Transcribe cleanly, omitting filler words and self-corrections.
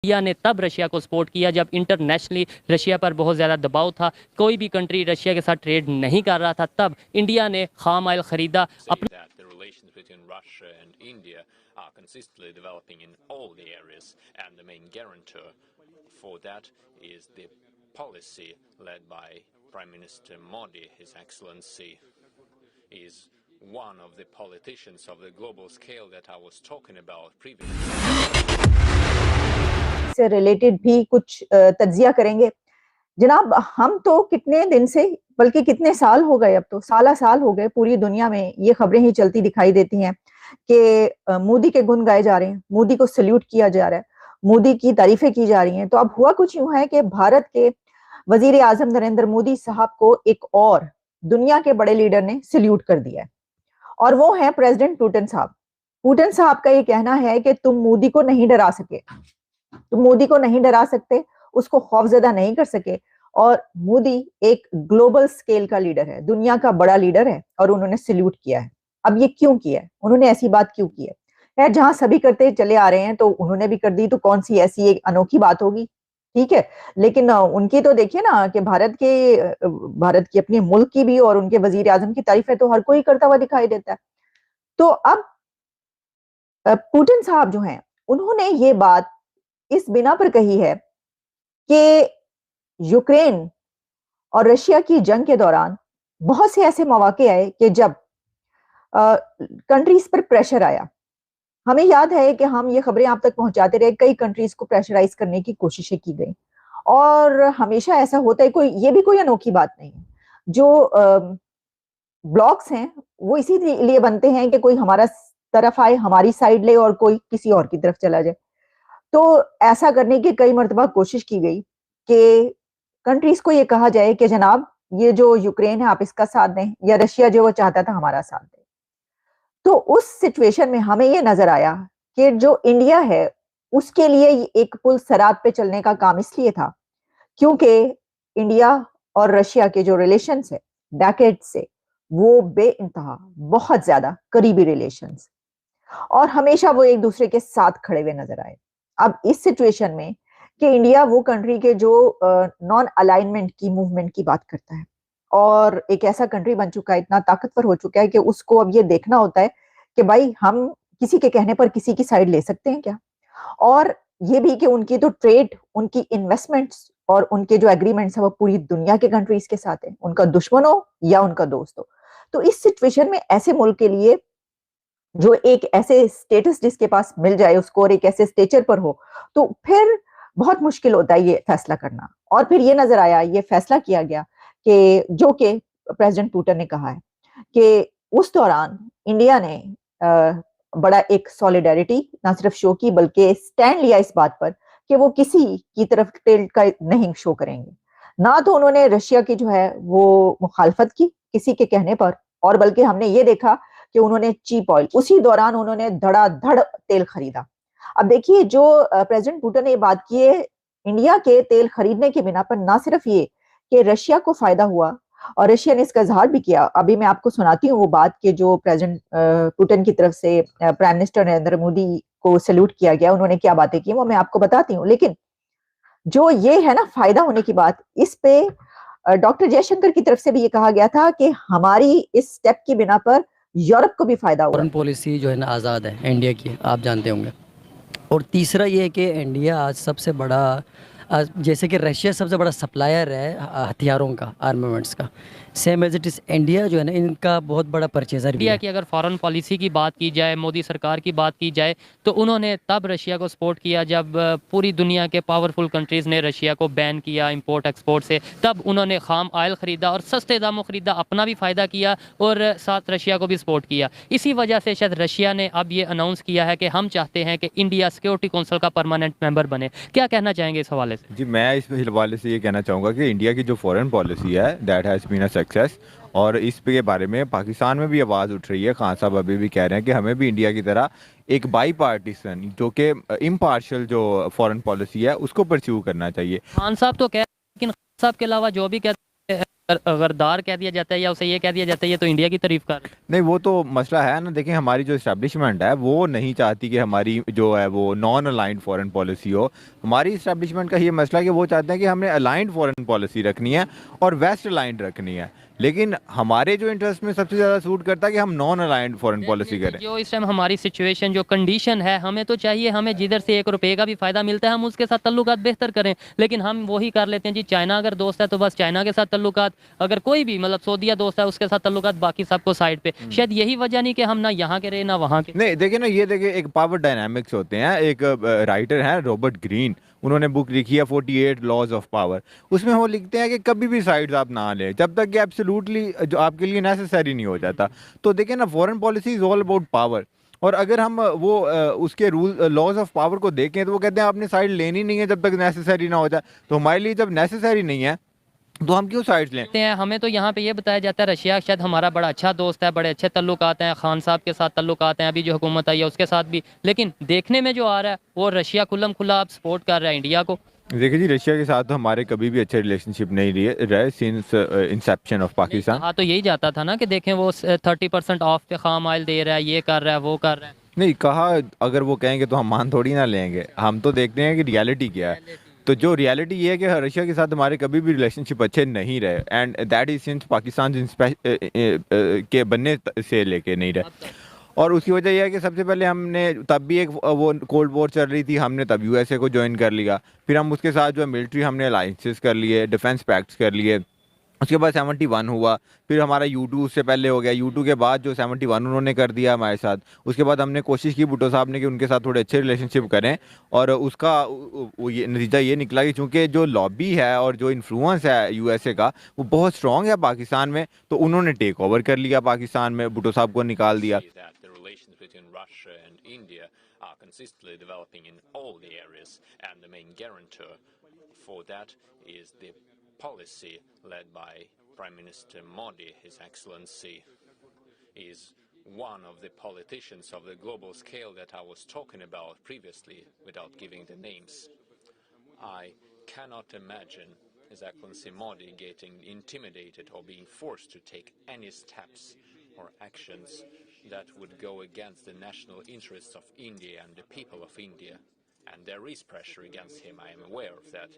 India ने तब Russia को सपोर्ट किया जब इंटरनेशनली रशिया पर बहुत ज़्यादा दबाव था, कोई भी कंट्री रशिया के साथ ट्रेड नहीं कर रहा था, तब इंडिया ने खाम ऑयल खरीदा अपने policy led by Prime Minister Modi. His Excellency is one of the politicians of the global scale that I was talking about previously. से रिलेटेड भी कुछ तज्जिया करेंगे। जनाब, हम तो कितने दिन से, बल्कि कितने साल हो गए, अब तो साल हो गए, पूरी दुनिया में ये खबरें ही चलती दिखाई देती हैं कि मोदी के गुण गाए जा रहे हैं, मोदी को सल्यूट किया जा रहा है, मोदी की तारीफें की जा रही हैं। तो अब हुआ कुछ यूं है कि भारत के वजीर आजम नरेंद्र मोदी साहब को एक और दुनिया के बड़े लीडर ने सल्यूट कर दिया है, और वो है प्रेसिडेंट पुतिन साहब। पुतिन साहब का ये कहना है कि तुम मोदी को नहीं डरा सके, तुम मोदी को नहीं डरा सकते, उसको खौफजदा नहीं कर सके। और मोदी एक ग्लोबल स्केल का लीडर है, दुनिया का बड़ा लीडर है, और उन्होंने सल्यूट किया है। अब ये क्यों किया है, उन्होंने ऐसी बात क्यों की है? यार, जहां सभी करते चले आ रहे हैं तो उन्होंने भी कर दी, तो कौन सी ऐसी एक अनोखी बात होगी? ठीक है, लेकिन उनकी तो देखिए ना कि भारत की अपने मुल्क की भी और उनके वजीर आजम की तारीफें तो हर कोई करता हुआ दिखाई देता है। तो अब पुतिन साहब जो हैं, उन्होंने ये बात इस बिना पर कही है कि यूक्रेन और रशिया की जंग के दौरान बहुत से ऐसे मौके आए कि जब कंट्रीज पर प्रेशर आया। हमें याद है कि हम ये खबरें आप तक पहुंचाते रहे, कई कंट्रीज को प्रेशराइज करने की कोशिशें की गई, और हमेशा ऐसा होता है, ये भी कोई अनोखी बात नहीं है। जो ब्लॉक्स हैं वो इसीलिए बनते हैं कि कोई हमारा तरफ आए, हमारी साइड ले, और कोई किसी और की तरफ चला जाए। तो ऐसा करने की कई मर्तबा कोशिश की गई कि कंट्रीज को ये कहा जाए कि जनाब, ये जो यूक्रेन है आप इसका साथ दें, या रशिया जो वो चाहता था हमारा साथ दें। तो उस सिचुएशन में हमें ये नजर आया कि जो इंडिया है उसके लिए एक पुल सरात पे चलने का काम इसलिए था क्योंकि इंडिया और रशिया के जो रिलेशंस है डेकेड से, वो बेइंतहा बहुत ज्यादा करीबी रिलेशंस, और हमेशा वो एक दूसरे के साथ खड़े हुए नजर आए। अब इस सिचुएशन में कि इंडिया वो कंट्री के जो नॉन अलाइनमेंट की मूवमेंट की बात करता है, और एक ऐसा कंट्री बन चुका है, इतना ताकतवर हो चुका है कि उसको अब ये देखना होता है कि भाई हम किसी के कहने पर किसी की साइड ले सकते हैं क्या, और ये भी कि उनकी तो ट्रेड, उनकी इन्वेस्टमेंट्स और उनके जो एग्रीमेंट्स है वो पूरी दुनिया के कंट्रीज के साथ है, उनका दुश्मन हो या उनका दोस्त हो। तो इस सिचुएशन में ऐसे मुल्क के लिए जो एक ऐसे स्टेटस जिसके पास मिल जाए उसको, और एक ऐसे स्टेचर पर हो, तो फिर बहुत मुश्किल होता है ये फैसला करना। और फिर ये नजर आया, ये फैसला किया गया कि जो कि प्रेसिडेंट पुतिन ने कहा है कि उस दौरान इंडिया ने बड़ा एक सॉलिडारिटी ना सिर्फ शो की, बल्कि स्टैंड लिया इस बात पर कि वो किसी की तरफ टिल्ट का नहीं शो करेंगे। ना तो उन्होंने रशिया की जो है वो मुखालफत की किसी के कहने पर, और बल्कि हमने ये देखा कि उन्होंने चीप ऑयल, उसी दौरान उन्होंने धड़ाधड़ तेल खरीदा। अब देखिए, जो प्रेसिडेंट पुतिन ने बात की है, इंडिया के तेल खरीदने के बिना पर ना सिर्फ ये कि रशिया को फायदा हुआ, और रशिया ने इसका इजहार भी किया। अभी मैं आपको सुनाती हूँ वो बात कि जो प्रेसिडेंट पुतिन की तरफ से प्राइम मिनिस्टर नरेंद्र मोदी को सल्यूट किया गया, उन्होंने क्या बातें की वो मैं आपको बताती हूँ। लेकिन जो ये है ना फायदा होने की बात, इस पे डॉक्टर जयशंकर की तरफ से भी ये कहा गया था कि हमारी इस स्टेप की बिना पर यूरोप को भी फायदा होगा। फॉरेन पॉलिसी जो है ना आज़ाद है इंडिया की, आप जानते होंगे। और तीसरा ये है कि इंडिया आज सबसे बड़ा, जैसे कि रशिया सबसे बड़ा सप्लायर है हथियारों का, आर्मामेंट्स का, same as it is India जो है ना इनका बहुत बड़ा परचेजर भी इंडिया है। की अगर फॉरेन पॉलिसी की बात की जाए, मोदी सरकार की बात की जाए, तो उन्होंने तब रशिया को सपोर्ट किया जब पूरी दुनिया के पावरफुल कंट्रीज़ ने रशिया को बैन किया इंपोर्ट एक्सपोर्ट से। तब उन्होंने खाम ऑयल ख़रीदा और सस्ते दामों ख़रीदा, अपना भी फ़ायदा किया और साथ रशिया को भी सपोर्ट किया। इसी वजह से शायद रशिया ने अब ये अनाउंस किया है कि हम चाहते हैं कि इंडिया सिक्योरिटी काउंसिल का परमानेंट मेंबर बने। क्या कहना चाहेंगे इस हवाले से? जी, मैं इस हवाले से ये कहना चाहूँगा कि इंडिया की जो फॉरेन पॉलिसी है that has been a success, और इस पे बारे में पाकिस्तान में भी आवाज़ उठ रही है। खान साहब अभी भी कह रहे हैं कि हमें भी इंडिया की तरह एक बाई पार्टीसन जो कि इम्पार्शियल जो फॉरेन पॉलिसी है उसको परस्यू करना चाहिए। खान साहब तो कह, लेकिन खान साहब के अलावा जो भी कहते हैं गद्दार कह दिया जाता है या उसे ये कह दिया जाता है ये तो इंडिया की तारीफ कर रहा है। नहीं, वो तो मसला है ना। देखिए, हमारी जो इस्टेब्लिशमेंट है वो नहीं चाहती कि हमारी जो है वो नॉन अलाइंड फॉरेन पॉलिसी हो। हमारी इस्टेब्लिशमेंट का ये मसला है कि वो चाहते हैं कि हमने अलाइंड फॉरेन पॉलिसी रखनी है और वेस्ट अलाइंड रखनी है, लेकिन हमारे जो इंटरेस्ट में सबसे ज़्यादा सूट करता है कि हम नॉन अलाइंड फॉरेन पॉलिसी करें। जो इस टाइम हमारी सिचुएशन जो कंडीशन है हमें तो चाहिए हमें जिधर से 1 रुपए का भी फायदा मिलता है हम उसके साथ तल्लुकात बेहतर करें, लेकिन हम वही कर लेते हैं जी। चाइना अगर दोस्त है तो बस चाइना के साथ तल्लुकात, अगर कोई भी मतलब सऊदीया दोस्त है उसके साथ तल्लुकात, बाकी सबको साइड पे। शायद यही वजह नहीं कि हम ना यहाँ के रहे ना वहाँ के। नहीं, देखिए ना, ये देखिए एक पावर डायनामिक्स होते हैं। एक राइटर हैं रॉबर्ट ग्रीन, उन्होंने बुक लिखी है 48 लॉज ऑफ पावर। उसमें वो लिखते हैं कि कभी भी साइड्स आप ना लें जब तक कि एब्सोल्युटली जो आपके लिए नेसेसरी नहीं हो जाता। तो देखिए ना, foreign policy is all about power. और अगर हम वो उसके रूल लॉज ऑफ पावर को देखें तो वो कहते हैं आपने साइड लेनी नहीं है जब तक नेसेसरी ना हो जाए। तो हमारे लिए जब नेसेसरी नहीं है तो हम क्यों साइड्स लें? देखते हैं हमें तो यहाँ पे ये बताया जाता है रशिया शायद हमारा बड़ा अच्छा दोस्त है, बड़े अच्छे तल्लुकात हैं, खान साहब के साथ तल्लुकात हैं, अभी जो हुकूमत आई है उसके साथ भी, लेकिन देखने में जो आ रहा है वो रशिया खुल्लम खुल्ला अब सपोर्ट कर रहा है इंडिया को। देखिए जी, रशिया के साथ तो हमारे कभी भी अच्छे रिलेशनशिप नहीं रहे सिंस इंसेप्शन ऑफ पाकिस्तान। कहा तो यही जाता था ना कि देखें वो 30% ऑफ पे खाम ऑयल दे रहा है, ये कर रहा है वो कर रहा है। नहीं कहा, अगर वो कहेंगे तो हम मान थोड़ी ना लेंगे। हम तो देखते हैं कि रियलिटी क्या है। तो जो रियलिटी ये है कि रशिया के साथ हमारे कभी भी रिलेशनशिप अच्छे नहीं रहे, and that is since Pakistan के बनने से लेके नहीं रहे। और उसकी वजह यह है कि सबसे पहले हमने तब भी एक वो कोल्ड वॉर चल रही थी, हमने तब यूएसए को ज्वाइन कर लिया। फिर हम उसके साथ जो मिलिट्री हमने अलाइंसेस कर लिए, डिफेंस पैक्ट्स कर लिए। उसके बाद 71 हुआ, फिर हमारा U2 उससे पहले हो गया। U2 के बाद जो 71 उन्होंने कर दिया हमारे साथ। उसके बाद हमने कोशिश की भुट्टो साहब ने कि उनके साथ थोड़े अच्छे रिलेशनशिप करें, और उसका ये नतीजा ये निकला कि चूंकि जो लॉबी है और जो इन्फ्लुएंस है यूएसए का वो बहुत स्ट्रॉन्ग है पाकिस्तान में, तो उन्होंने टेक ओवर कर लिया पाकिस्तान में, भुट्टो साहब को निकाल दिया। That the relations between Russia and India are consistently developing in all the areas, and the main guarantor for that is the policy led by Prime Minister Modi. His Excellency is one of the politicians of the global scale that I was talking about previously without giving the names. I cannot imagine His Excellency Modi getting intimidated or being forced to take any steps or actions that would go against the national interests of India and the people of India. And there is pressure against him, I am aware of that.